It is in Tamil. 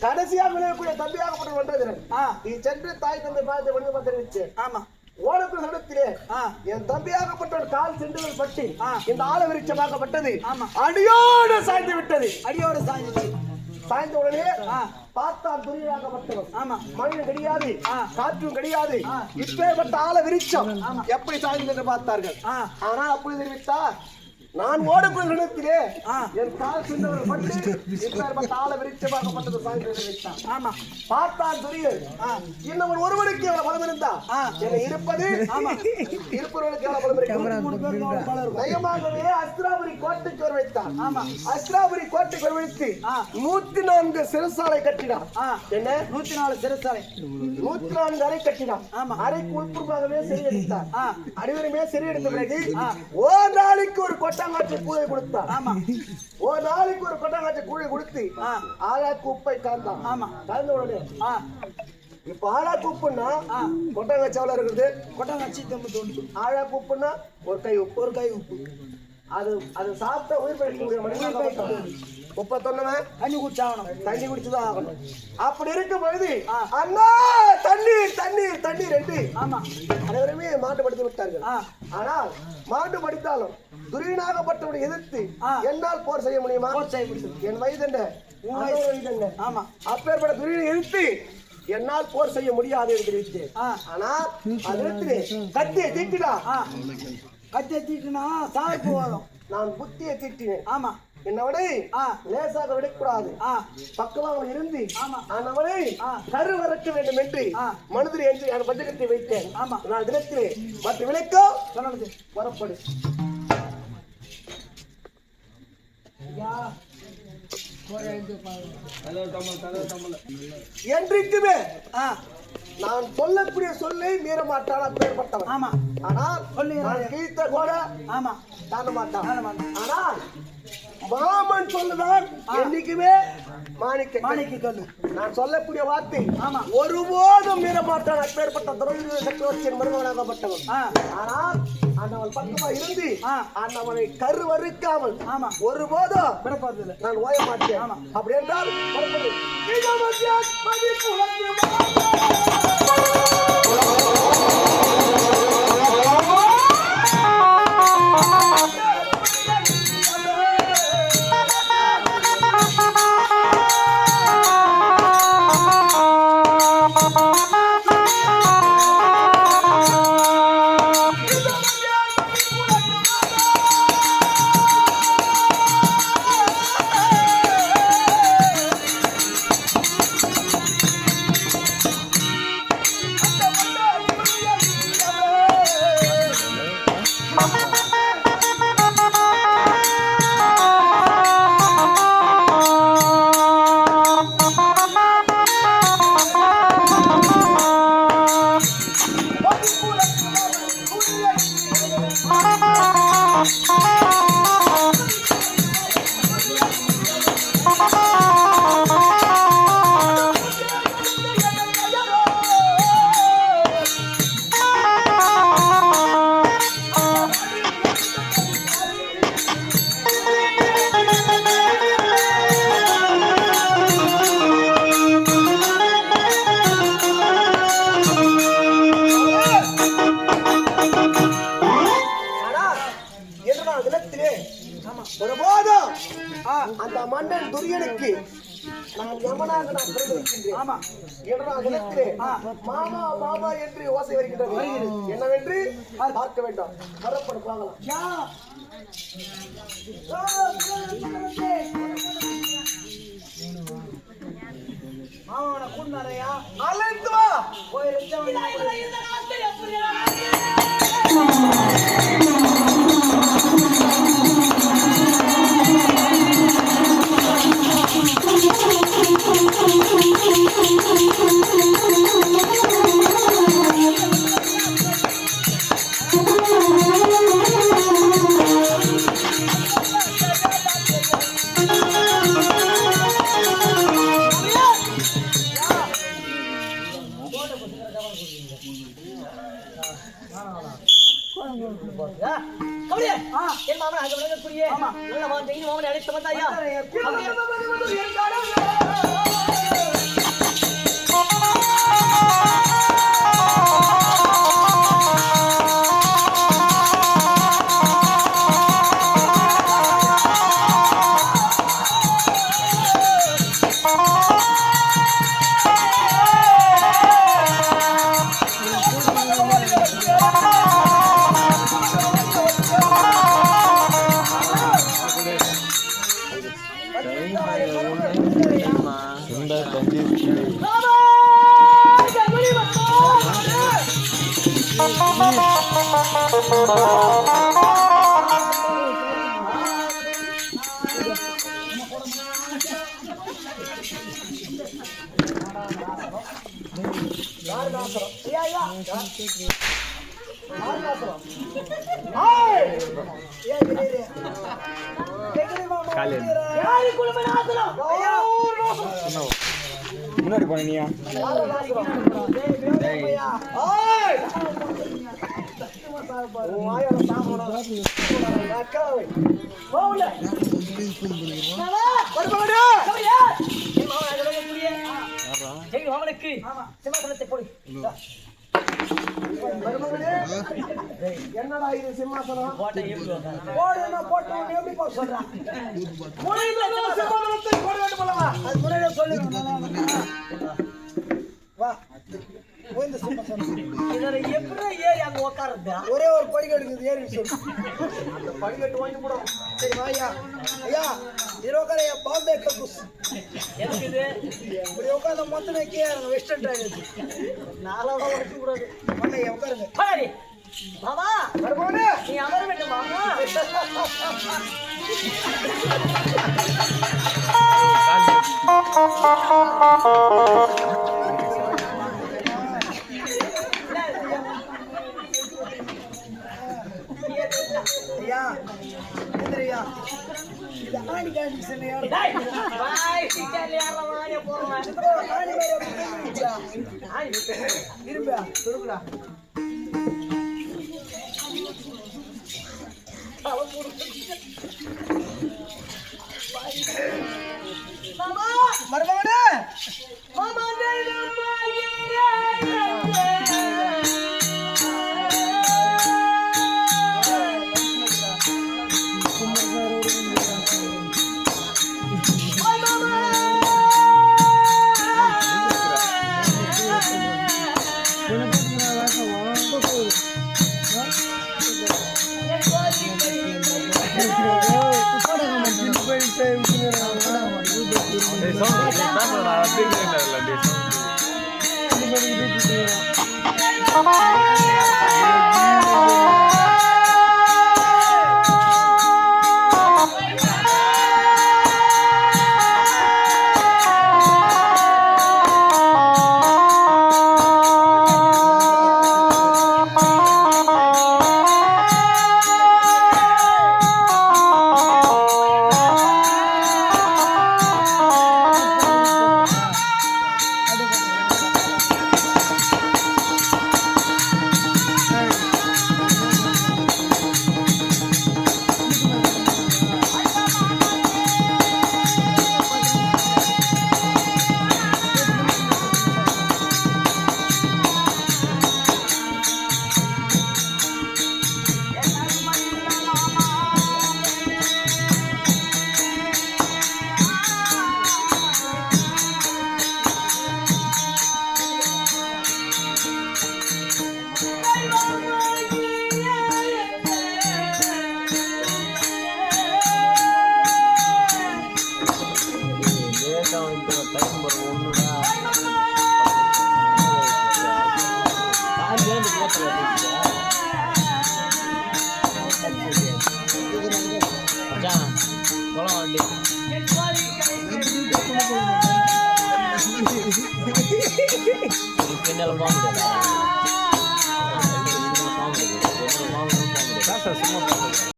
கடைசியாக விளையக்கூடிய தம்பியாகப்பட்ட ஒன்றது நீ சென்று தாய் தந்தை பார்த்து வந்து பார்த்து ஆமா ஓடக்கு சடத்திலே என் தம்பியாகப்பட்ட கால் சென்று பட்டு இந்த ஆல விருட்சமாக்கப்பட்டது அடியோடு சாய்ந்து விட்டது. அடியோடு சாய்ந்து சாய்ந்த உடனே பார்த்தால் துணியாகப்பட்டவன் மனிதன் கிடையாது, காற்றும் கிடையாது, இப்பேற்பட்ட ஆல விருட்சம் எப்படி சாய்ந்து என்று பார்த்தார்கள். ஆனா அப்படி தெரிவித்தா நான் ஓடக்கூடிய இடத்திலே என் கால் சென்றவர் பட்டு இப்பேற்பட்ட ஆல விருட்சமாக்கப்பட்டது சாய்ந்து வைத்தான். பார்த்தான் துரியன் இன்னும் ஒருவனுக்கு எவ்வளவு பலம் இருந்தா என்னை இருப்பது இருப்பவர்களுக்கு எவ்வளவு பலம் இருக்கு. நயமாகவே அஸ்திராபுரி கோட்டைக்கு வர வைத்தான். அஸ்திராபுரி கோட்டைக்கு வர வைத்து 104 சிறைசாலை கட்டினான். என்ன 104 சிறைசாலை 104 அறை கட்டினான். அறைக்கு உட்புறமாகவே சிறையெடுத்தான். அனைவருமே சிறையெடுத்த பிறகு ஒரு நாளைக்கு ஒரு கொட்டாங்காட்சி கூழை கொடுத்தான். ஒரு நாளைக்கு ஒரு கொட்டாங்காட்சி கூழை கொடுத்து ஆழாக்கு உப்பை கலந்தான். கலந்த உடனே இப்ப ஆழாக்கு உப்புன்னா கொட்டாங்காட்சி எவ்வளவு இருக்குது? கொட்டாங்காட்சி ஆழாக்கு உப்புன்னா ஒரு கை உப்பு, ஒரு கை உப்பு. அது சாப்பிட்ட உயிர் பயிற்சி உப்ப சொன்னவன் தண்ணி குடிச்சாகணும், தண்ணி குடிச்சுதான் ஆகணும். அப்படி இருக்கும் பொழுது அண்ணா தண்ணீர் தண்ணீர் தண்ணீர் என்று அனைவருமே மாட்டு படித்து விட்டார்கள். ஆனால் மாட்டு படித்தாலும் துரியனாகப்பட்டவனை எதிர்த்து என்னால் போர் செய்ய முடியுமா? என் வயது என்ன, வயது என்ன? அப்பேற்பட்ட துரியனை எதிர்த்து என்னால் போர் செய்ய முடியாது என்று தெரிவித்தேன். ஆனால் அதற்கு கத்தியை தீட்டினா, கத்தியை தீட்டினா சார்பு வரும். நான் புத்தியை தீட்டினேன். என்னவனை லேசாக விடக்கூடாது, பக்கமாக இருந்து அவனை கரு வளர்க்க வேண்டும் என்று மனதில் என்று அந்த பஞ்சகத்தை வைத்தேன். நான் தினத்திலே மற்ற விளைக்கோ வரப்படு என்றைக்குமே நான் சொல்லக்கூடிய சொல்லை மீற மாட்டான். அப்பேற்பட்டவன் ஆனால் கீழ்த்த கூட தாண்ட மாட்டான். ஆனால் மாமன் சொல்லுதான் என்னைக்குமே மாணிக்க கல்லு. நான் சொல்லக்கூடிய வார்த்தை ஒருபோதும் மீற மாட்டான். அப்பேற்பட்ட துறையில் சக்கரவர்த்தியின் மருமகனாகப்பட்டவன். ஆனால் அண்ணவன் பக்கமா இருந்து அண்ணவனை கரு வறுக்காமல் ஒருபோதும் நான் ஓய மாட்டேன். அப்படி என்றால் அந்த மன்னன் துரியனுக்கு நான் யமனாக நான் பிறந்திருக்கின்றேன். மாமா மாமா என்று ஓசை வருகின்றது. என்னவென்று பார்க்க வேண்டாம். வரப்படும் பார்க்கலாம். மாமாவனை கூட்டினாரையா அழைத்து வா போய் அழைத்து வந்தாயா முன்னாடி போனியா என்னடா இது சிம்மாசனம் போட்டு எப்படி போக சொல்றான் ஒரே ஒரு படிக்கட்டு ஏறி சொல்லு அந்த படிக்கட்டு வாங்கி போடும் சரி வாயா ஐயா இருபது பாம்பே கக்கூஸ் இப்படி உட்காந்து மொத்தம் வெஸ்டர்ன் ட்ரைனேஜ் நாளோட உடச்சு கூடாது உட்காருங்க மாமா வருமானே நீ அமர வேண்டும் மாமா ஐயா எந்திரியா இது ஆடி காண்டிஷன் யாரு பாய் சிக்கல் யாரா வாங்க போறோம் ஆடி மேல இரும்பா துருக்குடா மாமா மர்மவனே மாமா Ini